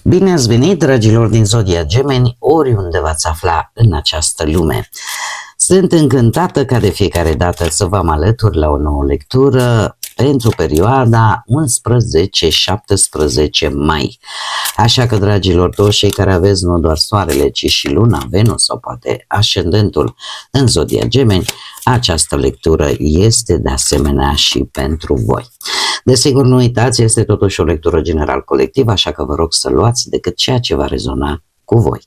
Bine ați venit, dragilor din Zodia Gemeni, oriunde v-ați afla în această lume. Sunt încântată ca de fiecare dată să vă alătur la o nouă lectură pentru perioada 11-17 mai. Așa că, dragilor, toți cei care aveți nu doar Soarele, ci și Luna, Venus sau poate Ascendentul în Zodia Gemeni, această lectură este de asemenea și pentru voi. Desigur, nu uitați, este totuși o lectură general colectivă, așa că vă rog să luați decât ceea ce va rezona cu voi.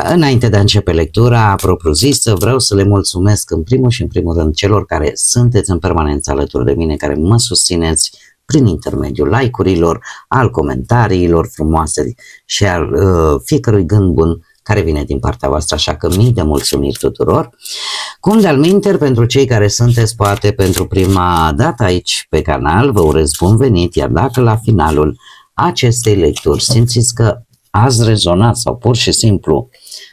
Înainte de a începe lectura propriu-zisă, vreau să le mulțumesc în primul și în primul rând celor care sunteți în permanență alături de mine, care mă susțineți prin intermediul like-urilor, al comentariilor frumoase și al fiecărui gând bun care vine din partea voastră, așa că mii de mulțumiri tuturor. Cum de-al minter, pentru cei care sunteți poate pentru prima dată aici pe canal, vă urez bun venit, iar dacă la finalul acestei lecturi simțiți că ați rezonat sau pur și simplu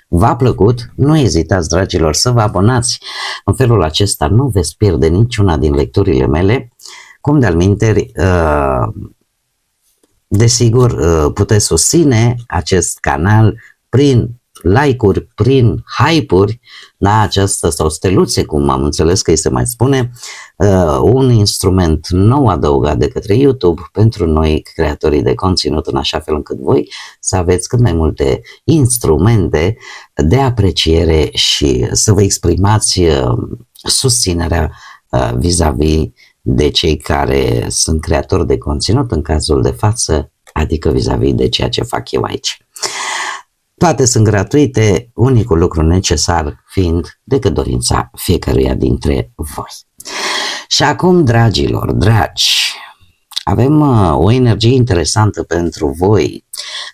v-a plăcut, nu ezitați, dragilor, să vă abonați. În felul acesta nu veți pierde niciuna din lecturile mele. Cum de-al minteri, desigur, puteți susține acest canal prin like-uri, prin hype-uri, la această, sau steluțe, cum am înțeles că îi se mai spune, un instrument nou adăugat de către YouTube pentru noi creatorii de conținut, în așa fel încât voi să aveți cât mai multe instrumente de apreciere și să vă exprimați susținerea vis-a-vis de cei care sunt creatori de conținut în cazul de față, adică vis-a-vis de ceea ce fac eu aici. Toate sunt gratuite, unicul lucru necesar fiind decât dorința fiecăruia dintre voi. Și acum, dragilor, dragi, avem o energie interesantă pentru voi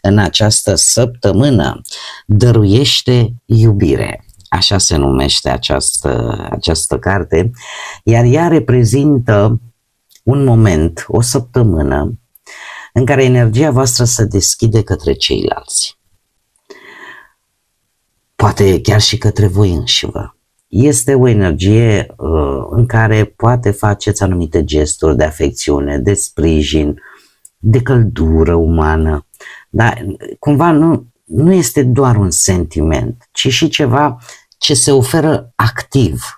în această săptămână. Dăruiește iubire, așa se numește această carte, iar ea reprezintă un moment, o săptămână, în care energia voastră se deschide către ceilalți. Poate chiar și către voi înșivă. Este o energie în care poate faceți anumite gesturi de afecțiune, de sprijin, de căldură umană, dar cumva nu este doar un sentiment, ci și ceva ce se oferă activ.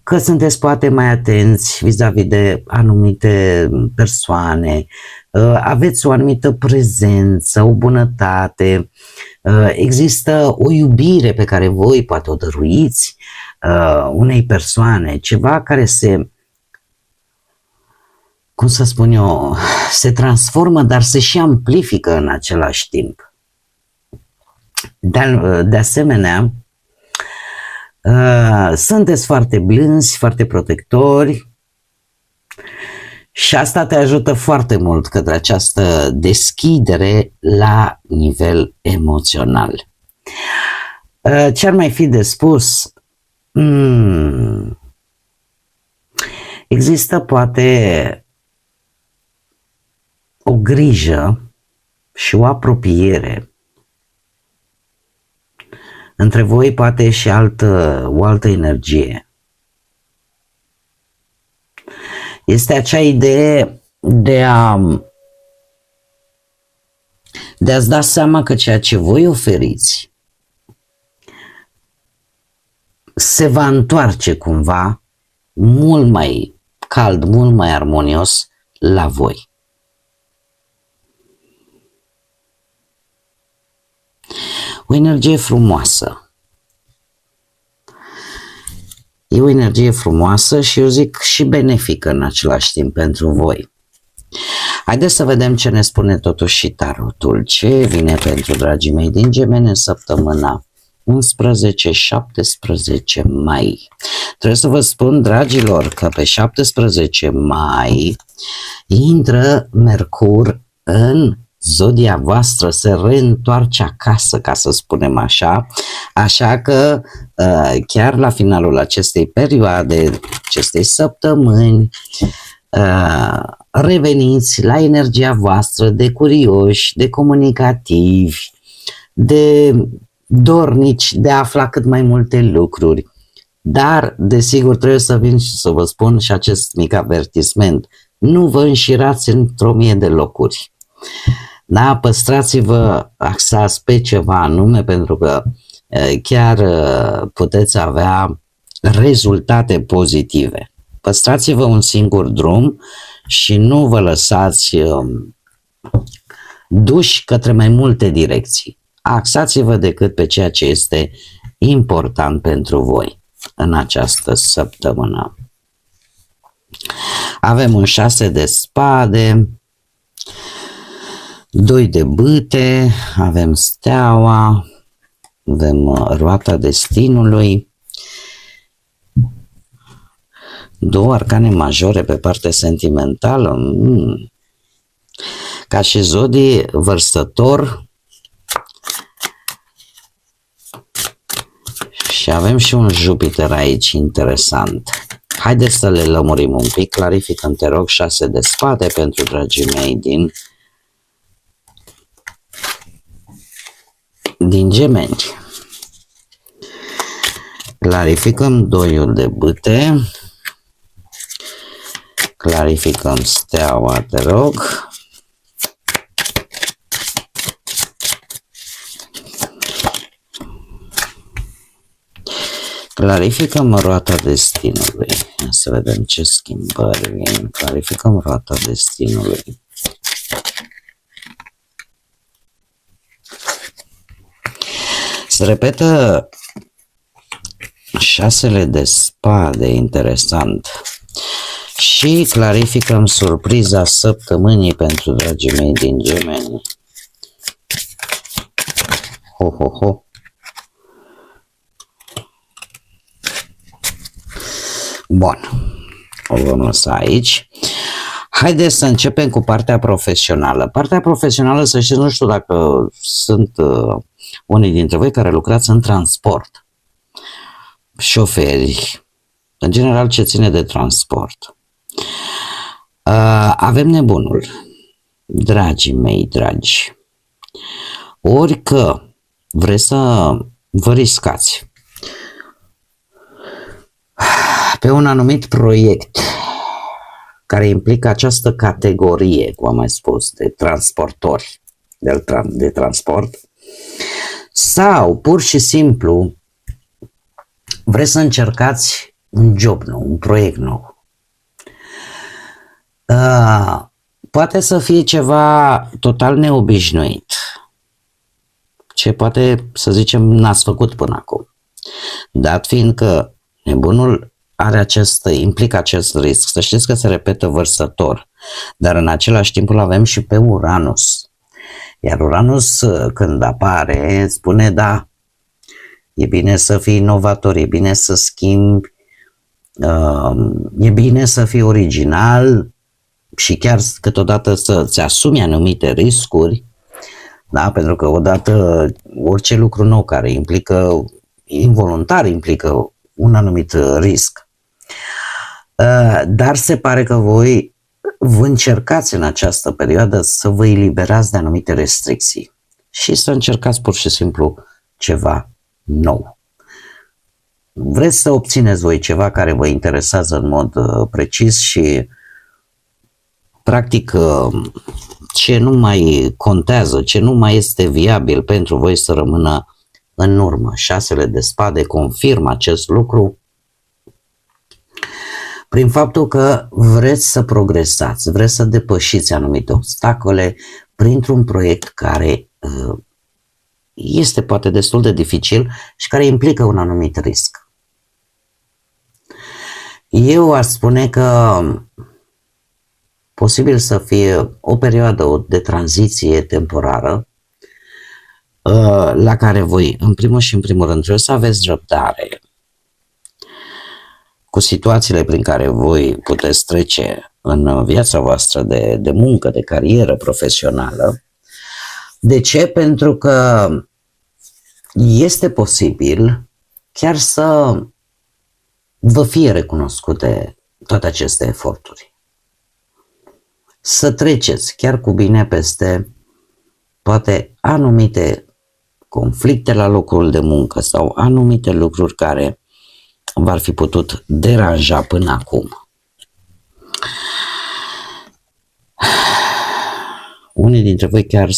Că sunteți poate mai atenți vis-a-vis de anumite persoane, aveți o anumită prezență, o bunătate, există o iubire pe care voi poate o dăruiți unei persoane, ceva care cum să spun eu, se transformă, dar se și amplifică în același timp. De asemenea, sunteți foarte blânzi, foarte protectori și asta te ajută foarte mult către această deschidere la nivel emoțional. Ce ar mai fi de spus? Există poate o grijă și o apropiere între voi, poate și o altă energie. Este acea idee de a-ți da seama că ceea ce voi oferiți se va întoarce cumva mult mai cald, mult mai armonios la voi. O energie frumoasă. E o energie frumoasă și eu zic și benefică în același timp pentru voi. Haideți să vedem ce ne spune totuși și tarotul. Ce vine pentru dragii mei din Gemeni în săptămâna 11-17 mai. Trebuie să vă spun, dragilor, că pe 17 mai intră Mercur în zodia voastră, se reîntoarce acasă, ca să spunem așa, așa că chiar la finalul acestei perioade, acestei săptămâni, reveniți la energia voastră de curioși, de comunicativi, de dornici de a afla cât mai multe lucruri. Dar, desigur, trebuie să vin și să vă spun și acest mic avertisment. Nu vă înșirați într-o mie de locuri. Da, păstrați-vă axați pe ceva anume, pentru că chiar puteți avea rezultate pozitive. Păstrați-vă un singur drum și nu vă lăsați duși către mai multe direcții. Axați-vă decât pe ceea ce este important pentru voi în această săptămână. Avem un 6 de spade, 2 de bâte, avem steaua, avem roata destinului, 2 arcane majore pe partea sentimentală. Ca și zodii vărsător, și avem și un Jupiter aici interesant. Haideți să le lămurim un pic. Clarificăm, te rog, 6 de spade pentru dragii mei din Gemeni. Clarificăm 2 de bâte. Clarificăm steaua, te rog. Clarificăm roata destinului. Să vedem ce schimbări vin. Clarificăm roata destinului. Se repetă 6 de spade, interesant. Și clarificăm surpriza săptămânii pentru dragii mei din Gemeni. Ho, ho, ho. Bun, o vom lăsa aici. Haideți să începem cu partea profesională. Partea profesională, să știți, nu știu dacă sunt unii dintre voi care lucrați în transport, șoferi, în general ce ține de transport. Avem nebunul, dragii mei dragi. Orică vreți să vă riscați pe un anumit proiect care implică această categorie, cum am mai spus, de transportori, de transport, sau pur și simplu vreți să încercați un job nou, un proiect nou. Poate să fie ceva total neobișnuit, ce poate, să zicem, n-ați făcut până acum. Dat fiind că nebunul implică acest risc. Să știți că se repetă vărsător, dar în același timp îl avem și pe Uranus. Iar Uranus, când apare, spune da, e bine să fii inovator, e bine să schimbi, e bine să fii original și chiar câteodată să-ți asumi anumite riscuri, da? Pentru că odată orice lucru nou care implică, involuntar implică un anumit risc. Dar se pare că voi vă încercați în această perioadă să vă eliberați de anumite restricții și să încercați pur și simplu ceva nou. Vreți să obțineți voi ceva care vă interesează în mod precis și practic ce nu mai contează, ce nu mai este viabil pentru voi să rămână în urmă. 6 de spade confirmă acest lucru prin faptul că vreți să progresați, vreți să depășiți anumite obstacole printr-un proiect care este poate destul de dificil și care implică un anumit risc. Eu aș spune că posibil să fie o perioadă de tranziție temporară la care voi, în primul și în primul rând, trebuie să aveți răbdare cu situațiile prin care voi puteți trece în viața voastră de muncă, de carieră profesională. De ce? Pentru că este posibil chiar să vă fie recunoscute toate aceste eforturi. Să treceți chiar cu bine peste poate anumite conflicte la locul de muncă sau anumite lucruri care v-ar fi putut deranja până acum. unii dintre voi chiar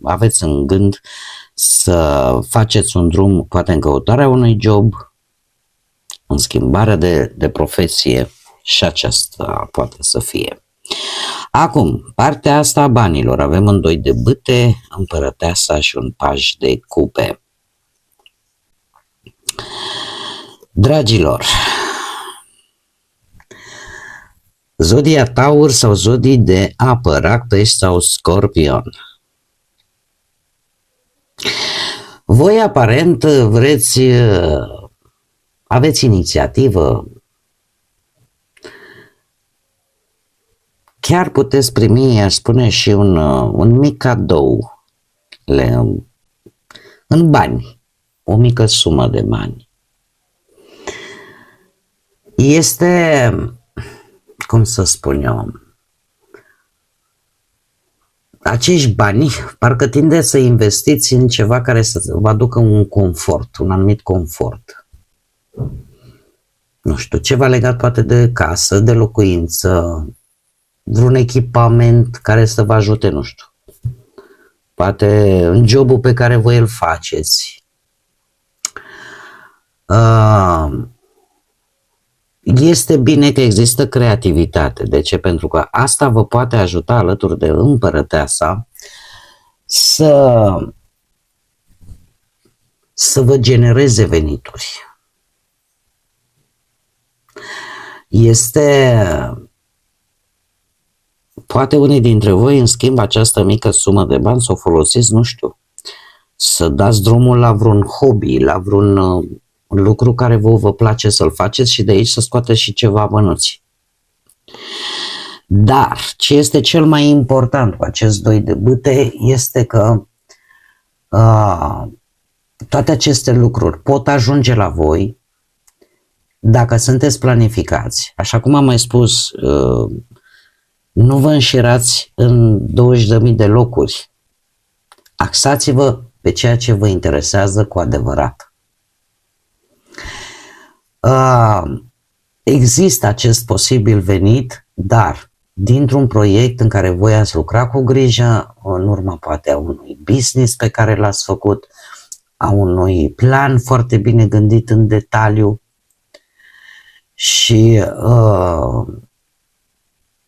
aveți în gând să faceți un drum, poate în căutarea unui job, în schimbarea de profesie, și aceasta poate să fie. Acum, partea asta a banilor. Avem un 2 de bâte, împărăteasa și un paj de cupe. Dragilor, zodia Taur sau zodii de apă, Rac, Pești sau Scorpion. Voi aparent aveți inițiativă, chiar puteți primi, aș spune, și un mic cadou în bani, o mică sumă de bani. Este, cum să spun eu, acești bani parcă tindeți să investiți în ceva care să vă aducă un confort, un anumit confort. Nu știu, ceva legat poate de casă, de locuință, vreun echipament care să vă ajute, nu știu, poate în jobul pe care voi îl faceți. Este bine că există creativitate. De ce? Pentru că asta vă poate ajuta, alături de împărăteasa, să vă genereze venituri. Poate unii dintre voi, în schimb, această mică sumă de bani să o folosiți, nu știu, să dați drumul la vreun hobby, la vreun lucru care vă place să-l faceți și de aici să scoateți și ceva bănuți. Dar ce este cel mai important cu acest 2 de bâte este că toate aceste lucruri pot ajunge la voi dacă sunteți planificați. Așa cum am mai spus, nu vă înșirați în 20.000 de locuri. Axați-vă pe ceea ce vă interesează cu adevărat. Există acest posibil venit, dar dintr-un proiect în care voi ați lucrat cu grijă, în urma poate a unui business pe care l-ați făcut, a unui plan foarte bine gândit în detaliu și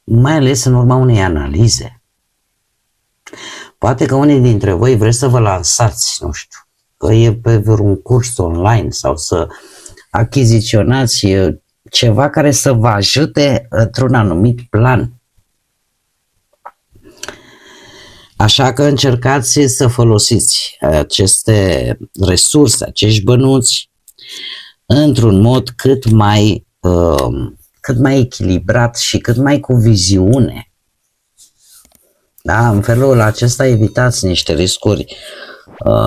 mai ales în urma unei analize. Poate că unii dintre voi vreți să vă lansați, nu știu, că e pe vreun curs online sau să achiziționați ceva care să vă ajute într-un anumit plan. Așa că încercați să folosiți aceste resurse, acești bănuți, într-un mod cât mai echilibrat și cât mai cu viziune. Da? În felul acesta evitați niște riscuri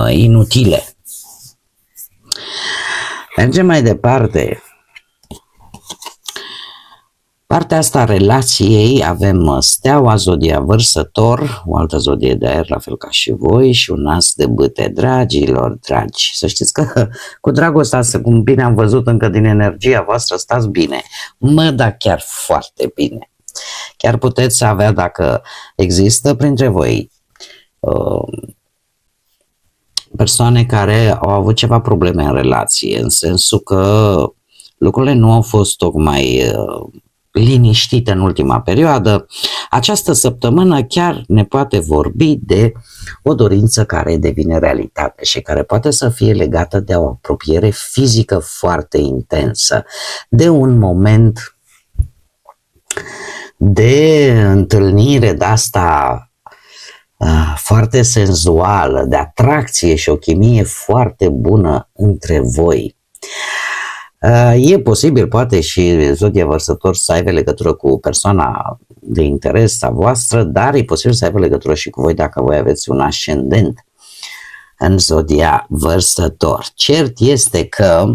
inutile. Mergem mai departe. Partea asta a relației, avem Steaua, zodia Vărsător, o altă zodie de aer, la fel ca și voi, și un as de bâte. Dragilor dragi, să știți că cu dragostea asta, cum bine am văzut încă din energia voastră, stați bine. Dar chiar foarte bine. Chiar puteți avea, dacă există printre voi persoane care au avut ceva probleme în relație, în sensul că lucrurile nu au fost tocmai liniștite în ultima perioadă, această săptămână chiar ne poate vorbi de o dorință care devine realitate și care poate să fie legată de o apropiere fizică foarte intensă, de un moment de întâlnire de asta foarte senzuală, de atracție și o chimie foarte bună între voi. E posibil, poate, și zodia Vărsător să aibă legătură cu persoana de interes a voastră, dar e posibil să aibă legătură și cu voi dacă voi aveți un ascendent în zodia Vărsător. Cert este că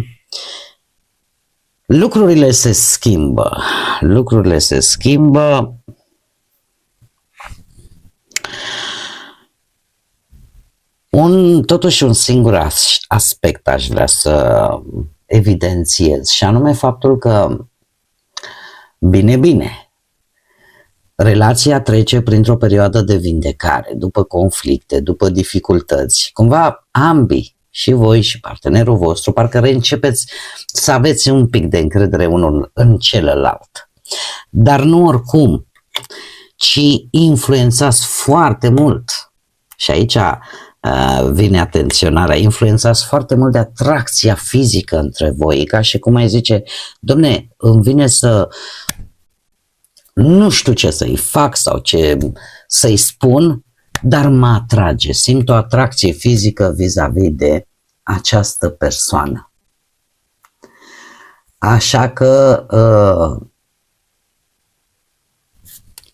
lucrurile se schimbă. Lucrurile se schimbă. Totuși un singur aspect aș vrea să evidențiez, și anume faptul că bine, relația trece printr-o perioadă de vindecare, după conflicte, după dificultăți. Cumva ambii, și voi și partenerul vostru, parcă reîncepeți să aveți un pic de încredere unul în celălalt. Dar nu oricum, ci influențați foarte mult. Și aici vine atenționarea, influențați foarte mult de atracția fizică între voi, ca și cum ai zice, domne, îmi vine să nu știu ce să-i fac sau ce să-i spun, dar mă atrage, simt o atracție fizică vis-a-vis de această persoană. Așa că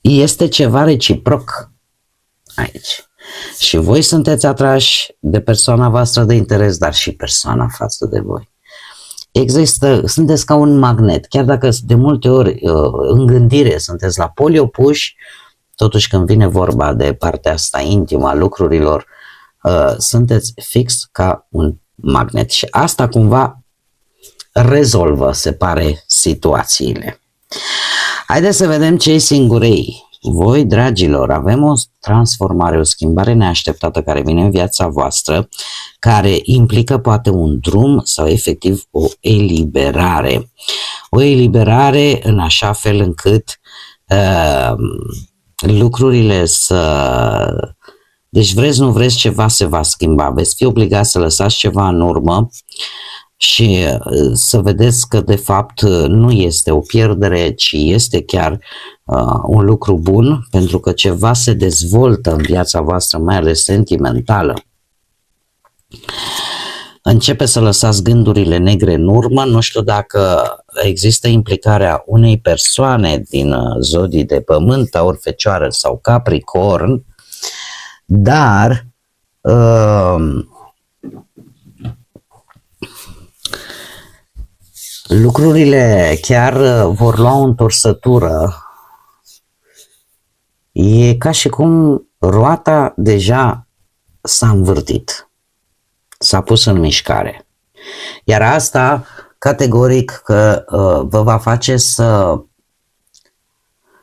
este ceva reciproc aici. Și voi sunteți atrași de persoana voastră de interes, dar și persoana față de voi. Sunteți ca un magnet, chiar dacă de multe ori în gândire sunteți la poli opuși, totuși când vine vorba de partea asta intimă a lucrurilor, sunteți fix ca un magnet. Și asta cumva rezolvă, se pare, situațiile. Haideți să vedem cei singurei. Voi, dragilor, avem o transformare, o schimbare neașteptată care vine în viața voastră, care implică poate un drum sau efectiv o eliberare. O eliberare în așa fel încât lucrurile să... Deci vreți, nu vreți, ceva se va schimba. Veți fi obligați să lăsați ceva în urmă și să vedeți că de fapt nu este o pierdere, ci este chiar un lucru bun, pentru că ceva se dezvoltă în viața voastră, mai ales sentimentală. Începe să lăsați gândurile negre în urmă. Nu știu dacă există implicarea unei persoane din zodii de pământ, Taur, Fecioară sau Capricorn, dar lucrurile chiar vor lua o întorsătură. E ca și cum roata deja s-a învârtit, s-a pus în mișcare. Iar asta, categoric, că vă va face să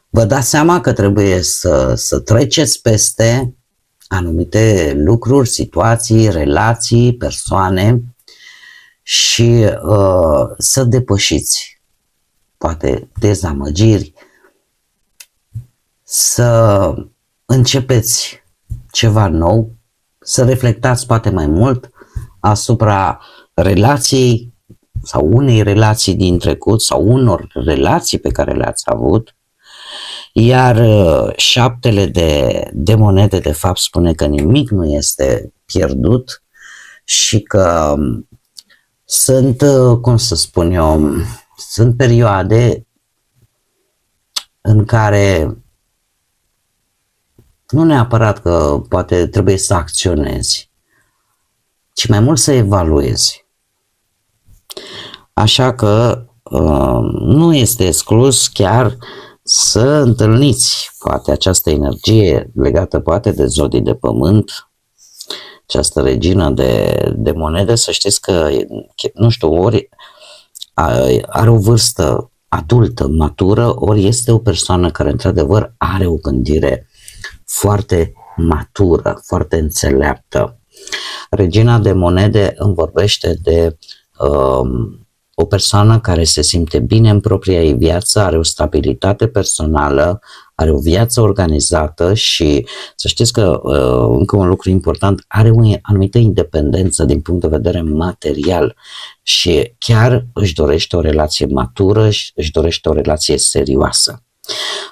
vă dați seama că trebuie să treceți peste anumite lucruri, situații, relații, persoane și să depășiți poate dezamăgiri, să începeți ceva nou, să reflectați poate mai mult asupra relației sau unei relații din trecut sau unor relații pe care le-ați avut. Iar șaptele de monede de fapt spune că nimic nu este pierdut și că sunt, cum să spun eu, sunt perioade în care nu neapărat că poate trebuie să acționezi, ci mai mult să evaluezi. Așa că nu este exclus chiar să întâlniți poate această energie legată poate de zodii de pământ, această regină de monede, să știți că, nu știu, ori are o vârstă adultă, matură, ori este o persoană care într-adevăr are o gândire foarte matură, foarte înțeleaptă. Regina de monede îmi vorbește de o persoană care se simte bine în propria ei viață, are o stabilitate personală, are o viață organizată și să știți că, încă un lucru important, are o anumită independență din punct de vedere material și chiar își dorește o relație matură și își dorește o relație serioasă.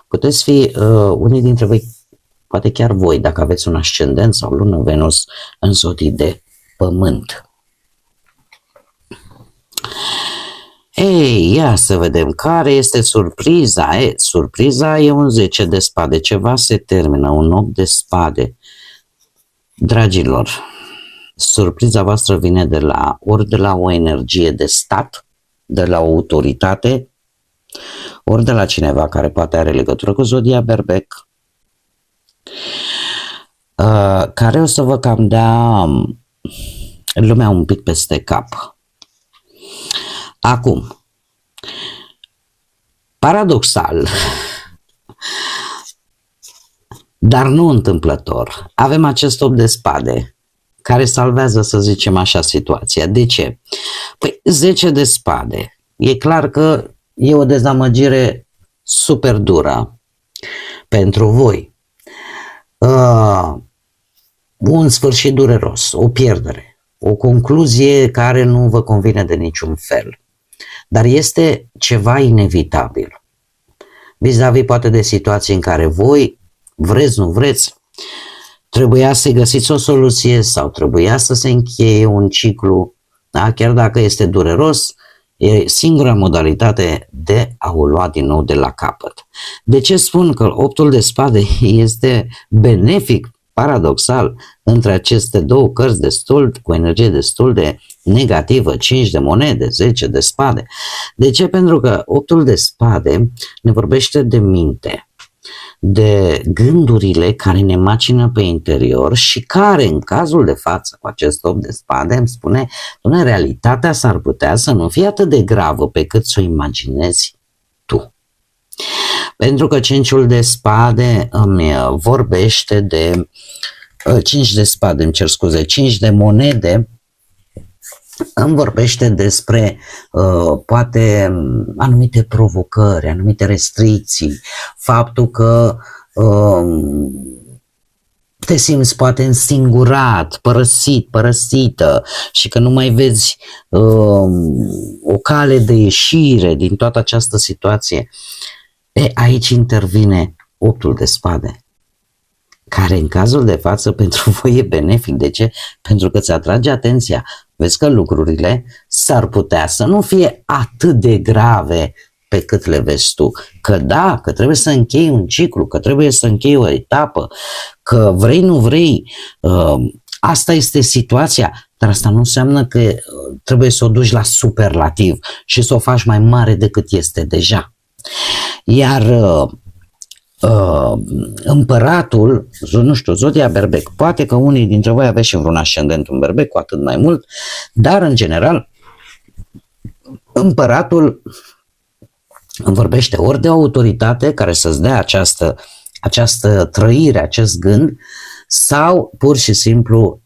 Puteți fi unii dintre voi, poate chiar voi, dacă aveți un ascendent sau lună Venus în zodii de pământ. Ei, ia să vedem care este surpriza. Surpriza e un 10 de spade, ceva se termină, un 8 de spade. Dragilor, surpriza voastră vine ori de la o energie de stat, de la o autoritate, ori de la cineva care poate are legătură cu zodia Berbec, care o să vă cam dea lumea un pic peste cap. Acum, paradoxal, Dar nu întâmplător. Avem acest 8 de spade care salvează, să zicem așa, situația. De ce? Păi 10 de spade. E clar că e o dezamăgire super dură pentru voi. Un sfârșit dureros, o pierdere, o concluzie care nu vă convine de niciun fel. Dar este ceva inevitabil. Vis-a-vis poate de situații în care voi, vreți, nu vreți, trebuia să găsiți o soluție sau trebuia să se încheie un ciclu, da? Chiar dacă este dureros, e singura modalitate de a o lua din nou de la capăt. De ce spun că 8-ul de spade este benefic, paradoxal, între aceste două cărți cu energie destul de negativă, 5 de monede, 10 de spade? De ce? Pentru că 8-ul de spade ne vorbește de minte, de gândurile care ne macină pe interior și care, în cazul de față cu acest 8 de spade, îmi spune, realitatea s-ar putea să nu fie atât de gravă pe cât să o imaginezi tu. Pentru că 5-ul de spade îmi vorbește de 5 de spade, îmi cer scuze, 5 de monede îmi vorbește despre poate anumite provocări, anumite restricții, faptul că te simți poate însingurat, părăsit, părăsită și că nu mai vezi o cale de ieșire din toată această situație. Aici intervine 8-ul de spade, care în cazul de față pentru voi e benefic. De ce? Pentru că îți atrage atenția. Vezi că lucrurile s-ar putea să nu fie atât de grave pe cât le vezi tu. Că da, că trebuie să închei un ciclu, că trebuie să închei o etapă, că vrei, nu vrei, asta este situația, dar asta nu înseamnă că trebuie să o duci la superlativ și să o faci mai mare decât este deja. Iar împăratul, nu știu, zodia Berbec, poate că unii dintre voi aveți și vreun ascendent în Berbec, cu atât mai mult, dar în general împăratul îmi vorbește ori de o autoritate care să-ți dea această trăire, acest gând, sau pur și simplu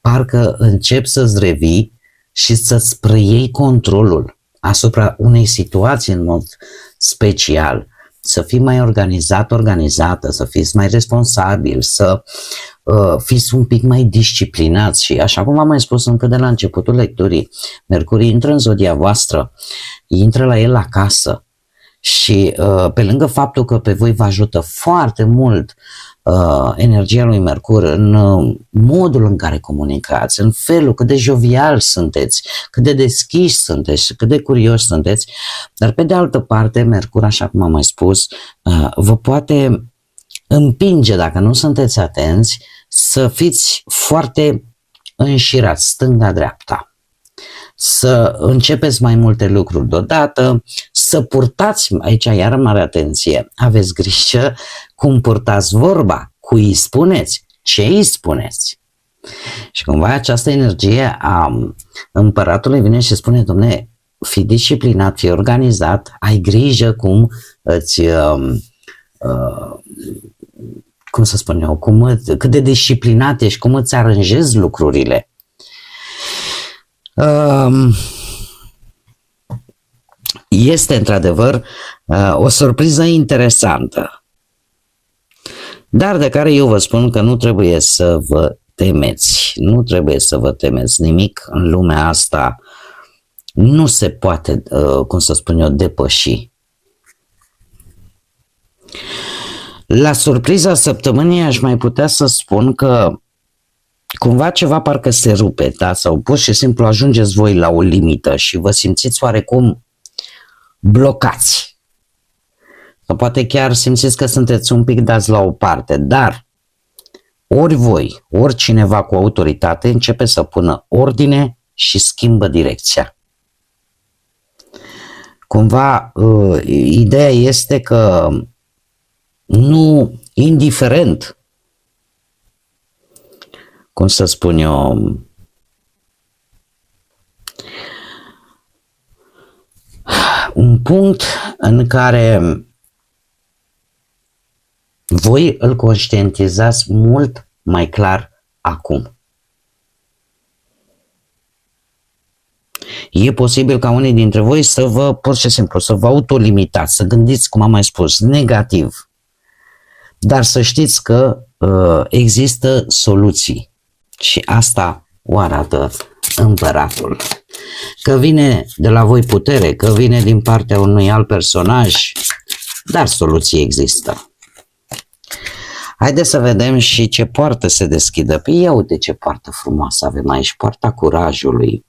parcă încep să-ți revii și să-ți preiei controlul asupra unei situații în mod special, să fii mai organizată, să fiți mai responsabil, să fiți un pic mai disciplinați. Și așa cum am mai spus încă de la începutul lecturii, Mercurii intră în zodia voastră, intră la el acasă și pe lângă faptul că pe voi vă ajută foarte mult energia lui Mercur în modul în care comunicați, în felul cât de jovial sunteți, cât de deschiși sunteți, cât de curioși sunteți, dar pe de altă parte Mercur, așa cum am mai spus, vă poate împinge, dacă nu sunteți atenți, să fiți foarte înșirați, stânga-dreapta, să începeți mai multe lucruri deodată, să purtați, aici iar mare atenție, aveți grijă cum purtați vorba, cui îi spuneți, ce îi spuneți. Și cumva această energie a împăratului vine și spune, dom'le, fii disciplinat, fii organizat, ai grijă cum îți, cum să spun eu, cât de disciplinat ești, cum îți aranjezi lucrurile. Este într-adevăr o surpriză interesantă, dar de care eu vă spun că nu trebuie să vă temeți. Nu trebuie să vă temeți. Nimic în lumea asta nu se poate, cum să spun eu, depăși. La surpriza săptămânii aș mai putea să spun că cumva ceva parcă se rupe, da? Sau pur și simplu ajungeți voi la o limită și vă simțiți oarecum blocați. Sau poate chiar simțiți că sunteți un pic dați la o parte, dar ori voi, ori cineva cu autoritate începe să pună ordine și schimbă direcția. Cumva ideea este că nu, indiferent, cum să spun eu, un punct în care voi îl conștientizați mult mai clar acum. E posibil ca unii dintre voi să vă, pur și simplu, să vă autolimitați, să gândiți, cum am mai spus, negativ. Dar să știți că există soluții și asta o arată împăratul. Că vine de la voi putere, că vine din partea unui alt personaj, dar soluții există. Haideți să vedem și ce poartă se deschidă. Păi ia uite ce poartă frumoasă avem aici, poarta curajului.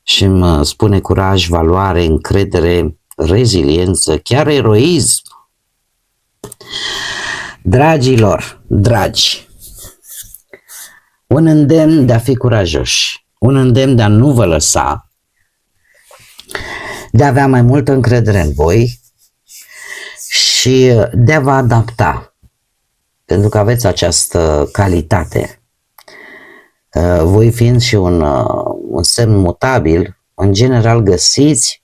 Și îmi spune curaj, valoare, încredere, reziliență, chiar eroism. Dragilor, dragi, un îndemn de a fi curajoși, un îndemn de a nu vă lăsa, de a avea mai multă încredere în voi și de a vă adapta, pentru că aveți această calitate. Voi fiind și un semn mutabil, în general găsiți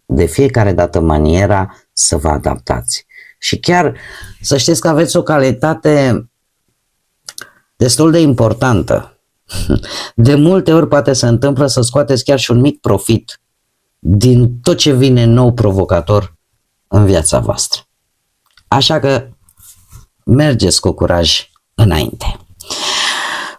de fiecare dată maniera să vă adaptați. Și chiar să știți că aveți o calitate destul de importantă. De multe ori poate se întâmplă să scoateți chiar și un mic profit din tot ce vine nou provocator în viața voastră. Așa că mergeți cu curaj înainte.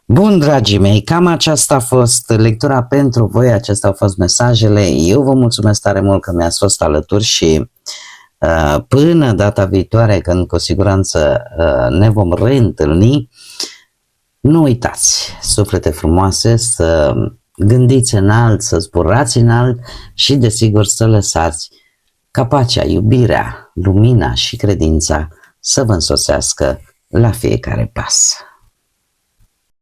Bun, dragii mei, cam aceasta a fost lectura pentru voi, acestea au fost mesajele. Eu vă mulțumesc tare mult că mi-ați fost alături și până data viitoare, când cu siguranță ne vom reîntâlni, nu uitați, suflete frumoase, să gândiți înalt, să zburați înalt și desigur să lăsați ca pacea, iubirea, lumina și credința să vă însoțească la fiecare pas.